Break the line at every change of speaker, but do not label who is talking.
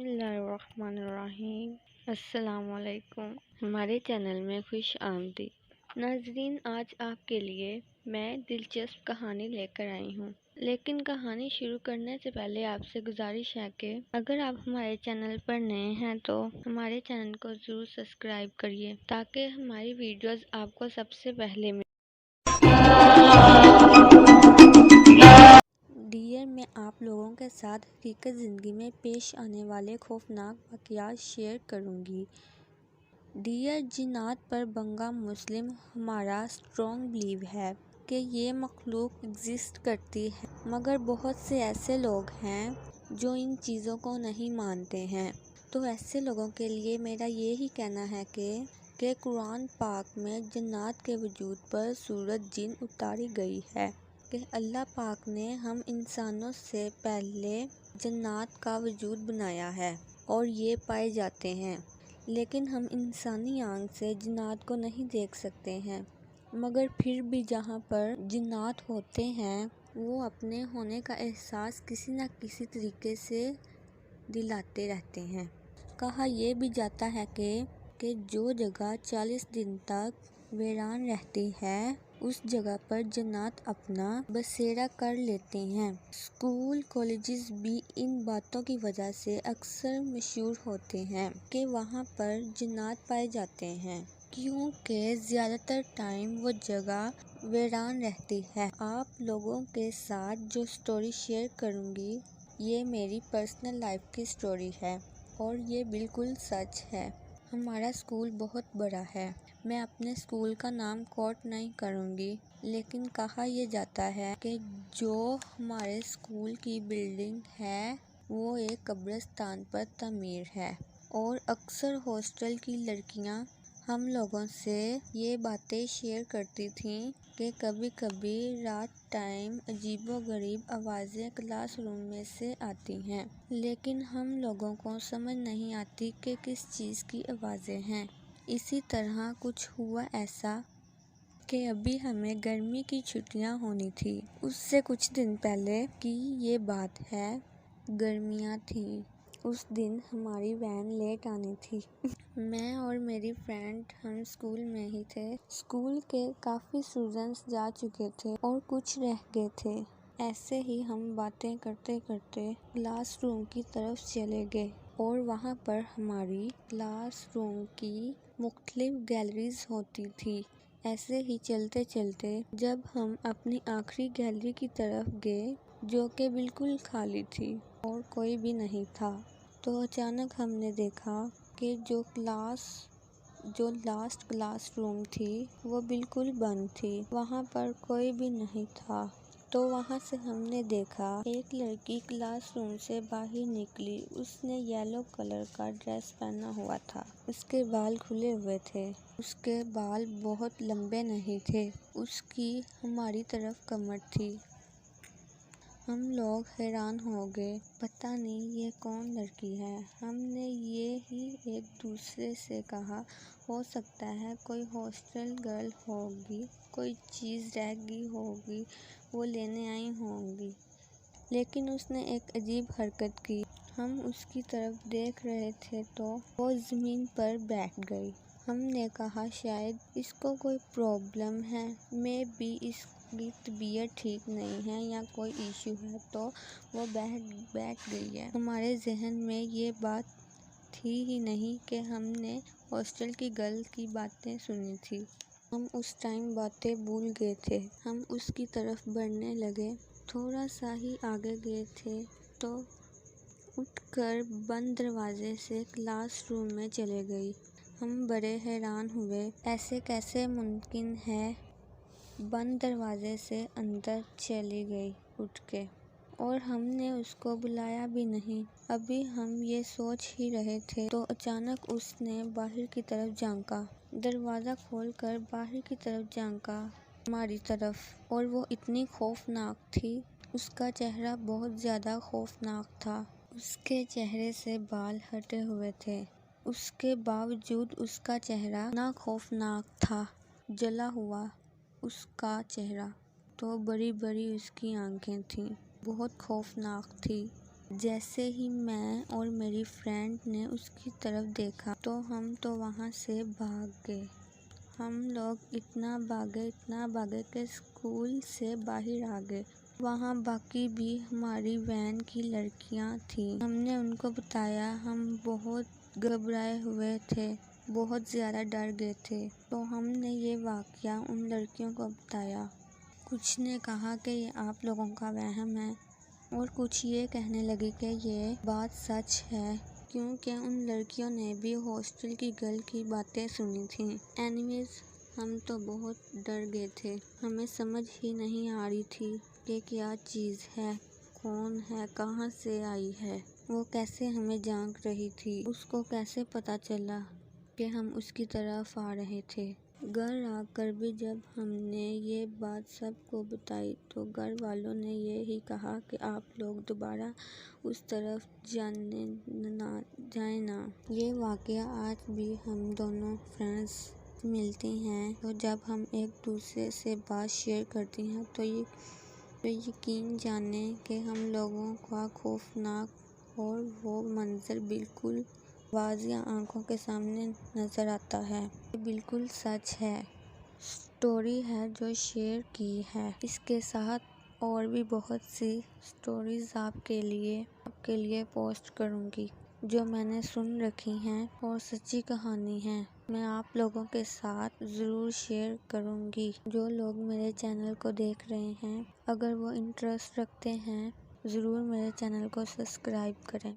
بسم اللہ الرحمن الرحیم۔ السلام علیکم، ہمارے چینل میں خوش آمدید۔ ناظرین، آج آپ کے لیے میں دلچسپ کہانی لے کر آئی ہوں، لیکن کہانی شروع کرنے سے پہلے آپ سے گزارش ہے کہ اگر آپ ہمارے چینل پر نئے ہیں تو ہمارے چینل کو ضرور سبسکرائب کریے تاکہ ہماری ویڈیوز آپ کو سب سے پہلے ملیں۔ ڈیئر میں آپ لوگوں کے ساتھ حقیقت زندگی میں پیش آنے والے خوفناک واقعات شیئر کروں گی۔ ڈیئر جنات پر بنگا مسلم ہمارا اسٹرانگ بلیو ہے کہ یہ مخلوق ایگزسٹ کرتی ہے، مگر بہت سے ایسے لوگ ہیں جو ان چیزوں کو نہیں مانتے ہیں۔ تو ایسے لوگوں کے لیے میرا یہی کہنا ہے کہ قرآن پاک میں جنات کے وجود پر سورۃ جن اتاری گئی ہے کہ اللہ پاک نے ہم انسانوں سے پہلے جنات کا وجود بنایا ہے اور یہ پائے جاتے ہیں، لیکن ہم انسانی آنکھ سے جنات کو نہیں دیکھ سکتے ہیں، مگر پھر بھی جہاں پر جنات ہوتے ہیں وہ اپنے ہونے کا احساس کسی نہ کسی طریقے سے دلاتے رہتے ہیں۔ کہا یہ بھی جاتا ہے کہ جو جگہ 40 دن تک ویران رہتی ہے اس جگہ پر جنات اپنا بسیرا کر لیتے ہیں۔ اسکول کالجز بھی ان باتوں کی وجہ سے اکثر مشہور ہوتے ہیں کہ وہاں پر جنات پائے جاتے ہیں، کیونکہ زیادہ تر ٹائم وہ جگہ ویران رہتی ہے۔ آپ لوگوں کے ساتھ جو سٹوری شیئر کروں گی یہ میری پرسنل لائف کی سٹوری ہے اور یہ بالکل سچ ہے۔ ہمارا اسکول بہت بڑا ہے، میں اپنے اسکول کا نام کوٹ نہیں کروں گی، لیکن کہا یہ جاتا ہے کہ جو ہمارے اسکول کی بلڈنگ ہے وہ ایک قبرستان پر تعمیر ہے، اور اکثر ہاسٹل کی لڑکیاں ہم لوگوں سے یہ باتیں شیئر کرتی تھیں کہ کبھی کبھی رات ٹائم عجیب و غریب آوازیں کلاس روم میں سے آتی ہیں، لیکن ہم لوگوں کو سمجھ نہیں آتی کہ کس چیز کی آوازیں ہیں۔ اسی طرح کچھ ہوا ایسا کہ ابھی ہمیں گرمی کی چھٹیاں ہونی تھی، اس سے کچھ دن پہلے کی یہ بات ہے۔ گرمیاں تھیں، اس دن ہماری وین لیٹ آنی تھی۔ میں اور میری فرینڈ ہم اسکول میں ہی تھے۔ اسکول کے کافی اسٹوڈنٹس جا چکے تھے اور کچھ رہ گئے تھے۔ ایسے ہی ہم باتیں کرتے کرتے کلاس روم کی طرف چلے گئے اور وہاں پر ہماری کلاس روم کی مختلف گیلریز ہوتی تھی۔ ایسے ہی چلتے چلتے جب ہم اپنی آخری گیلری کی طرف گئے جو کہ بالکل خالی تھی اور کوئی بھی نہیں تھا، تو اچانک ہم نے دیکھا کہ جو لاسٹ کلاس روم تھی وہ بالکل بند تھی، وہاں پر کوئی بھی نہیں تھا۔ تو وہاں سے ہم نے دیکھا ایک لڑکی کلاس روم سے باہر نکلی، اس نے یلو کلر کا ڈریس پہنا ہوا تھا، اس کے بال کھلے ہوئے تھے، اس کے بال بہت لمبے نہیں تھے، اس کی ہماری طرف کمر تھی۔ ہم لوگ حیران ہو گئے، پتہ نہیں یہ کون لڑکی ہے۔ ہم نے یہ ہی ایک دوسرے سے کہا ہو سکتا ہے کوئی ہاسٹل گرل ہوگی، کوئی چیز رہ گئی ہوگی وہ لینے آئی ہوں گی، لیکن اس نے ایک عجیب حرکت کی۔ ہم اس کی طرف دیکھ رہے تھے تو وہ زمین پر بیٹھ گئی۔ ہم نے کہا شاید اس کو کوئی پرابلم ہے، مے بی اس کی طبیعت ٹھیک نہیں ہے یا کوئی ایشو ہے تو وہ بیٹھ گئی ہے۔ ہمارے ذہن میں یہ بات تھی ہی نہیں کہ ہم نے ہاسٹل کی گرل کی باتیں سنی تھی۔ ہم اس ٹائم باتیں بھول گئے تھے۔ ہم اس کی طرف بڑھنے لگے، تھوڑا سا ہی آگے گئے تھے تو اٹھ کر بند دروازے سے کلاس روم میں چلے گئی۔ ہم بڑے حیران ہوئے، ایسے کیسے ممکن ہے؟ بند دروازے سے اندر چلی گئی اٹھ کے، اور ہم نے اس کو بلایا بھی نہیں۔ ابھی ہم یہ سوچ ہی رہے تھے تو اچانک اس نے باہر کی طرف جھانکا، دروازہ کھول کر باہر کی طرف جھانکا ہماری طرف، اور وہ اتنی خوفناک تھی، اس کا چہرہ بہت زیادہ خوفناک تھا۔ اس کے چہرے سے بال ہٹے ہوئے تھے، اس کے باوجود اس کا چہرہ اتنا خوفناک تھا، جلا ہوا اس کا چہرہ، تو بڑی بڑی اس کی آنکھیں تھیں، بہت خوفناک تھی۔ جیسے ہی میں اور میری فرینڈ نے اس کی طرف دیکھا تو ہم تو وہاں سے بھاگ گئے۔ ہم لوگ اتنا بھاگے کہ اسکول سے باہر آ گئے۔ وہاں باقی بھی ہماری وین کی لڑکیاں تھیں۔ ہم نے ان کو بتایا، ہم بہت گھبرائے ہوئے تھے، بہت زیادہ ڈر گئے تھے۔ تو ہم نے یہ واقعہ ان لڑکیوں کو بتایا۔ کچھ نے کہا کہ یہ آپ لوگوں کا وہم ہے، اور کچھ یہ کہنے لگی کہ یہ بات سچ ہے، کیونکہ ان لڑکیوں نے بھی ہاسٹل کی گرل کی باتیں سنی تھیں۔ اینیویز ہم تو بہت ڈر گئے تھے۔ ہمیں سمجھ ہی نہیں آ رہی تھی کہ کیا چیز ہے، کون ہے، کہاں سے آئی ہے، وہ کیسے ہمیں جھانک رہی تھی، اس کو کیسے پتہ چلا کہ ہم اس کی طرف آ رہے تھے۔ گھر آ کر بھی جب ہم نے یہ بات سب کو بتائی تو گھر والوں نے یہی کہا کہ آپ لوگ دوبارہ اس طرف جائیں نا۔ یہ واقعہ آج بھی ہم دونوں فرینڈز ملتی ہیں تو جب ہم ایک دوسرے سے بات شیئر کرتی ہیں تو یقین جانیں کہ ہم لوگوں کا خوفناک اور وہ منظر بالکل واضح آنکھوں کے سامنے نظر آتا ہے۔ یہ بالکل سچ ہے، سٹوری ہے جو شیئر کی ہے۔ اس کے ساتھ اور بھی بہت سی سٹوریز آپ کے لیے پوسٹ کروں گی جو میں نے سن رکھی ہیں اور سچی کہانی ہیں۔ میں آپ لوگوں کے ساتھ ضرور شیئر کروں گی۔ جو لوگ میرے چینل کو دیکھ رہے ہیں، اگر وہ انٹرسٹ رکھتے ہیں، ضرور میرے چینل کو سبسکرائب کریں۔